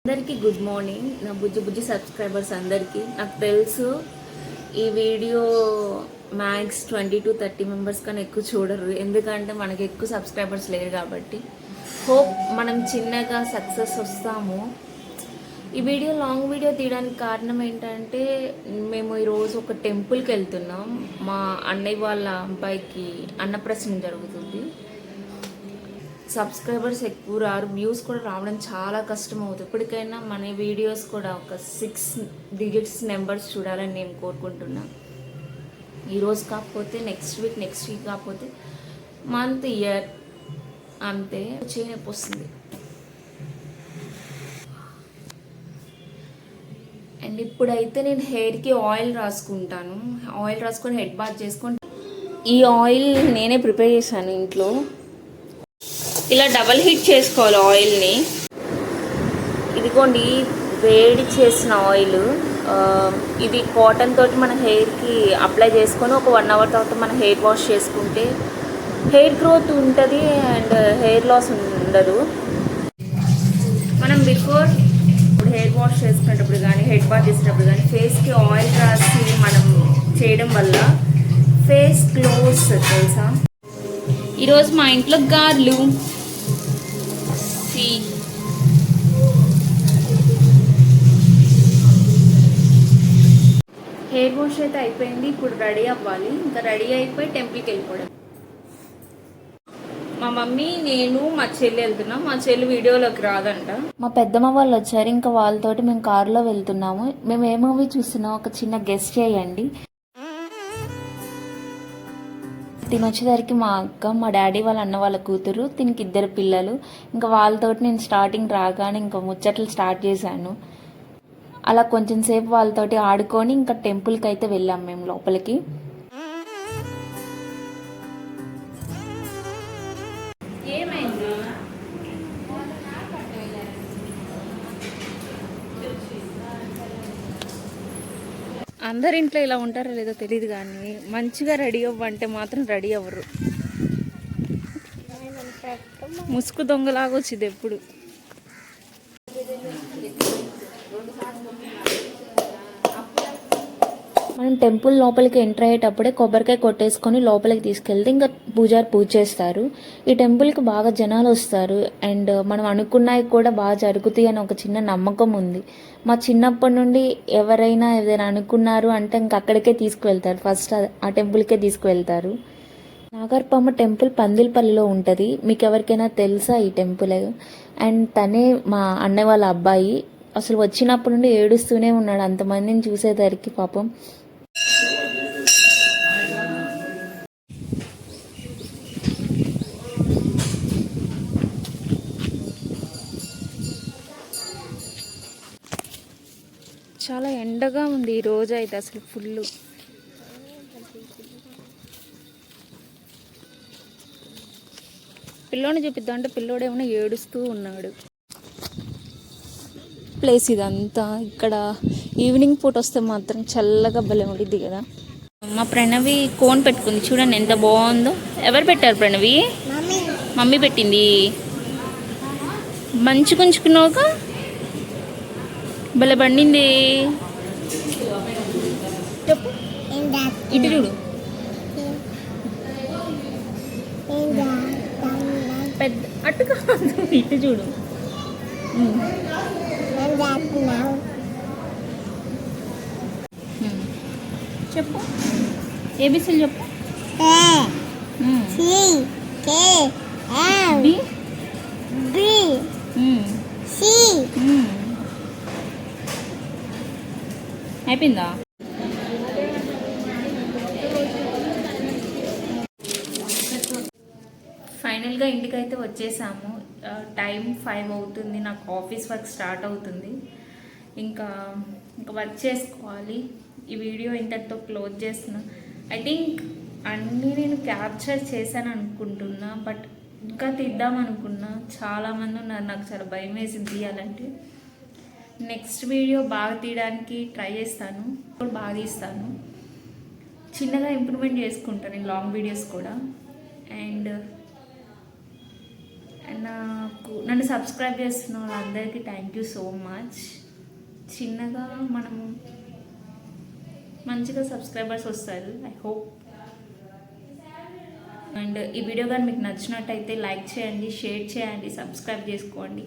అందరికీ good morning. నా బుజ్జి బుజ్జి subscribers అందరికీ నాకు తెలుసు ఈ వీడియో మ్యాక్స్ 20 to 30 మెంబర్స్ కన్నా ఎక్కువ చూడరు, ఎందుకంటే మనకి ఎక్కువ సబ్స్క్రైబర్స్ లేరు కాబట్టి. హోప్ మనం చిన్నగా సక్సెస్ వస్తాము. ఈ వీడియో లాంగ్ వీడియో తీయడానికి కారణం ఏంటంటే మేము ఈరోజు ఒక టెంపుల్కి వెళ్తున్నాం. మా అన్నయ్య వాళ్ళ అబ్బాయికి అన్నప్రసన్న జరుగుతుంది. సబ్స్క్రైబర్స్ ఎక్కువ రారు, వ్యూస్ కూడా రావడం చాలా కష్టం అవుతుంది. ఇప్పటికైనా మన వీడియోస్ కూడా ఒక 6 digits నెంబర్స్ చూడాలని నేను కోరుకుంటున్నా. ఈరోజు కాకపోతే నెక్స్ట్ వీక్ కాకపోతే మంత్, ఇయర్ అంతే. చేయనొప్పి వస్తుంది. అండ్ ఇప్పుడైతే నేను హెయిర్కి ఆయిల్ రాసుకుంటాను. ఆయిల్ రాసుకొని హెడ్ బాత్ చేసుకొని, ఈ ఆయిల్ నేనే ప్రిపేర్ చేశాను ఇంట్లో. ఇలా డబల్ హీట్ చేసుకోవాలి ఆయిల్ని. ఇదిగోండి వేడి చేసిన ఆయిల్. ఇది కాటన్ తోటి మన హెయిర్కి అప్లై చేసుకొని ఒక 1 hour తర్వాత మన హెయిర్ వాష్ చేసుకుంటే హెయిర్ గ్రోత్ ఉంటుంది అండ్ హెయిర్ లాస్ ఉండదు. మనం బిఫోర్ ఇప్పుడు హెయిర్ వాష్ చేసుకునేటప్పుడు కానీ హెడ్ బాత్ చేసేటప్పుడు కానీ ఫేస్కి ఆయిల్ రాసి మనం చేయడం వల్ల ఫేస్ గ్లోస్ తెలుసా. ఈరోజు మా ఇంట్లో గార్లు హెయిర్ వాష్ అయితే అయిపోయింది. ఇప్పుడు రెడీ అవ్వాలి. ఇంకా రెడీ అయిపోయి టెంపుల్కి వెళ్ళిపోవడం. మా మమ్మీ, నేను, మా చెల్లి వెళ్తున్నాం. మా చెల్లి వీడియోలోకి రాదంట. మా పెద్దమ్మ వాళ్ళు వచ్చారు. ఇంకా వాళ్ళతోటి మేము కారులో వెళ్తున్నాము. మేము ఏ మూవీ చూస్తున్నాం ఒక చిన్న గెస్ట్ చేయండి. తినొచ్చేసరికి మా అక్క, మా డాడీ వాళ్ళ అన్న వాళ్ళ కూతురు, తినికి 2 పిల్లలు. ఇంకా వాళ్ళతోటి నేను స్టార్టింగ్ రాగానే ఇంకా ముచ్చట్లు స్టార్ట్ చేశాను. అలా కొంచెం సేపు వాళ్ళతోటి ఆడుకొని ఇంకా టెంపుల్కి అయితే వెళ్ళాం మేము లోపలికి. అందరి ఇంట్లో ఇలా ఉంటారో లేదో తెలియదు, కానీ మంచిగా రెడీ అవ్వంటే మాత్రం రెడీ అవ్వరు. ముసుగు దొంగలాగా వచ్చింది ఎప్పుడు. మనం టెంపుల్ లోపలికి ఎంటర్ అయ్యేటప్పుడే కొబ్బరికాయ కొట్టేసుకొని లోపలికి తీసుకెళ్తే ఇంకా పూజారి పూజ చేస్తారు. ఈ టెంపుల్కి బాగా జనాలు వస్తారు అండ్ మనం అనుకున్నవి కూడా బాగా జరుగుతాయి అని ఒక చిన్న నమ్మకం ఉంది. మా చిన్నప్పటి నుండి ఎవరైనా ఏదైనా అనుకున్నారు అంటే ఇంక అక్కడికే తీసుకువెళ్తారు. ఫస్ట్ ఆ టెంపుల్కే తీసుకువెళ్తారు. నాగర్పమ్మ టెంపుల్ పందిల్పల్లిలో ఉంటుంది. మీకు ఎవరికైనా తెలుసా ఈ టెంపుల్? అండ్ తనే మా అన్నయ్య వాళ్ళ అబ్బాయి. అసలు వచ్చినప్పటి నుండి ఏడుస్తూనే ఉన్నాడు అంతమందిని చూసేసరికి పాపం. చాలా ఎండగా ఉంది ఈ రోజు అయితే అసలు ఫుల్. పిల్లోని చూపిద్దాం అంటే పిల్లోడు ఏమైనా ఏడుస్తూ ఉన్నాడు. ప్లేస్ ఇదంతా. ఇక్కడ ఈవినింగ్ పూట వస్తే మాత్రం చల్లగా భలే ఉండిద్ది కదా. మా ప్రణవి కోన్ పెట్టుకుంది చూడండి ఎంత బాగుందో. ఎవరు పెట్టారు ప్రణవి? మమ్మీ పెట్టింది. మంచిగా ఉంచుకున్నాక భలే బండింది. చెప్పు, ఇటు చూడు. పెద్ద అటు కాదు, ఇటు చూడు. చెప్పు, ఏబిసిలు చెప్పు. అయిపోయిందా? ఫైనల్గా ఇంటికైతే వచ్చేసాము. టైం 5 అవుతుంది. నాకు ఆఫీస్ వర్క్ స్టార్ట్ అవుతుంది. ఇంకా వర్క్ చేసుకోవాలి. ఈ వీడియో ఇంతటితో క్లోజ్ చేస్తున్నా. ఐ థింక్ అన్నీ నేను క్యాప్చర్ చేశాను అనుకుంటున్నా, బట్ ఇంకా తీద్దాం అనుకున్నా. చాలామంది ఉన్నారు, నాకు చాలా భయం వేసింది తీయాలంటే. నెక్స్ట్ వీడియో బాగా తీయడానికి ట్రై చేస్తాను, బాగా తీస్తాను. చిన్నగా ఇంప్రూవ్మెంట్ చేసుకుంటాను నేను లాంగ్ వీడియోస్ కూడా. అండ్ నన్ను సబ్స్క్రైబ్ చేస్తున్న వాళ్ళందరికీ థ్యాంక్ యూ సో మచ్. చిన్నగా మనము మంచిగా సబ్స్క్రైబర్స్ వస్తారు, ఐ హోప్. అండ్ ఈ వీడియో కానీ మీకు నచ్చినట్టయితే లైక్ చేయండి, షేర్ చేయండి, సబ్స్క్రైబ్ చేసుకోండి.